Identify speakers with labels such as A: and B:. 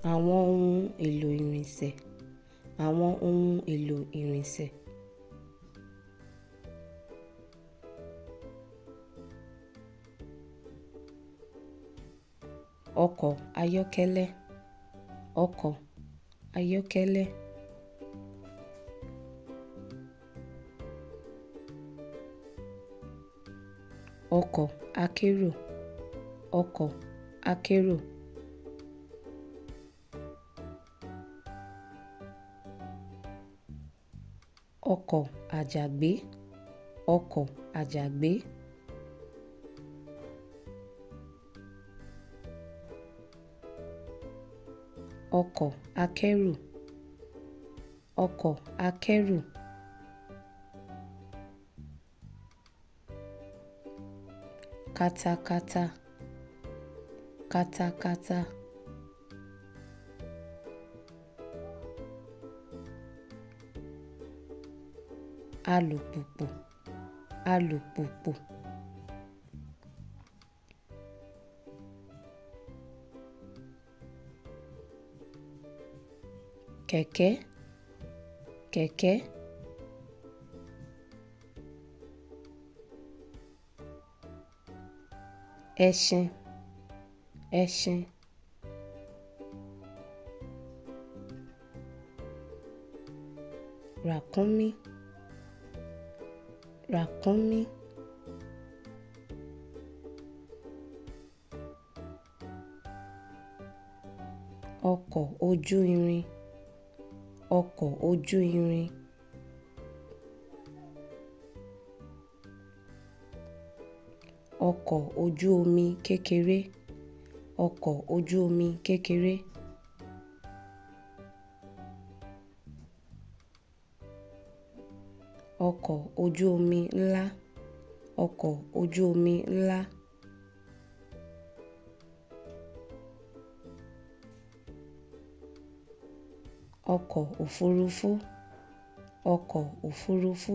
A: Àwọn ohun èlò ìrìnsẹ̀. Àwọn ohun èlò ìrìnsẹ̀. Ọkọ̀ ayọ́kẹ́lẹ́. Ọkọ̀ ayọ́kẹ́lẹ́. Ọkọ̀ akérò. Ọkọ̀ akérò. Ọkọ̀ àjàgbé. Ọkọ̀ àjàgbé. Ọkọ̀ akẹ́rù. Ọkọ̀ akẹ́rù. Katakata. Katakata. Alùpùpù. Alùpùpù. Kẹ̀kẹ́. Kẹ̀kẹ́. Ẹṣin. Ẹṣin. Ràkúnmí. Ràkúnmí. Ọkọ̀ ojú irin. Ọkọ̀ ojú irin. Ọkọ̀ ojú omi kékeré. Ọkọ̀ ojú omi kékeré. Ọkọ̀ ojú omi ńlá. Ọkọ̀ ojú omi ńlá. Ọkọ̀ òfurufú. Ọkọ̀ òfurufú.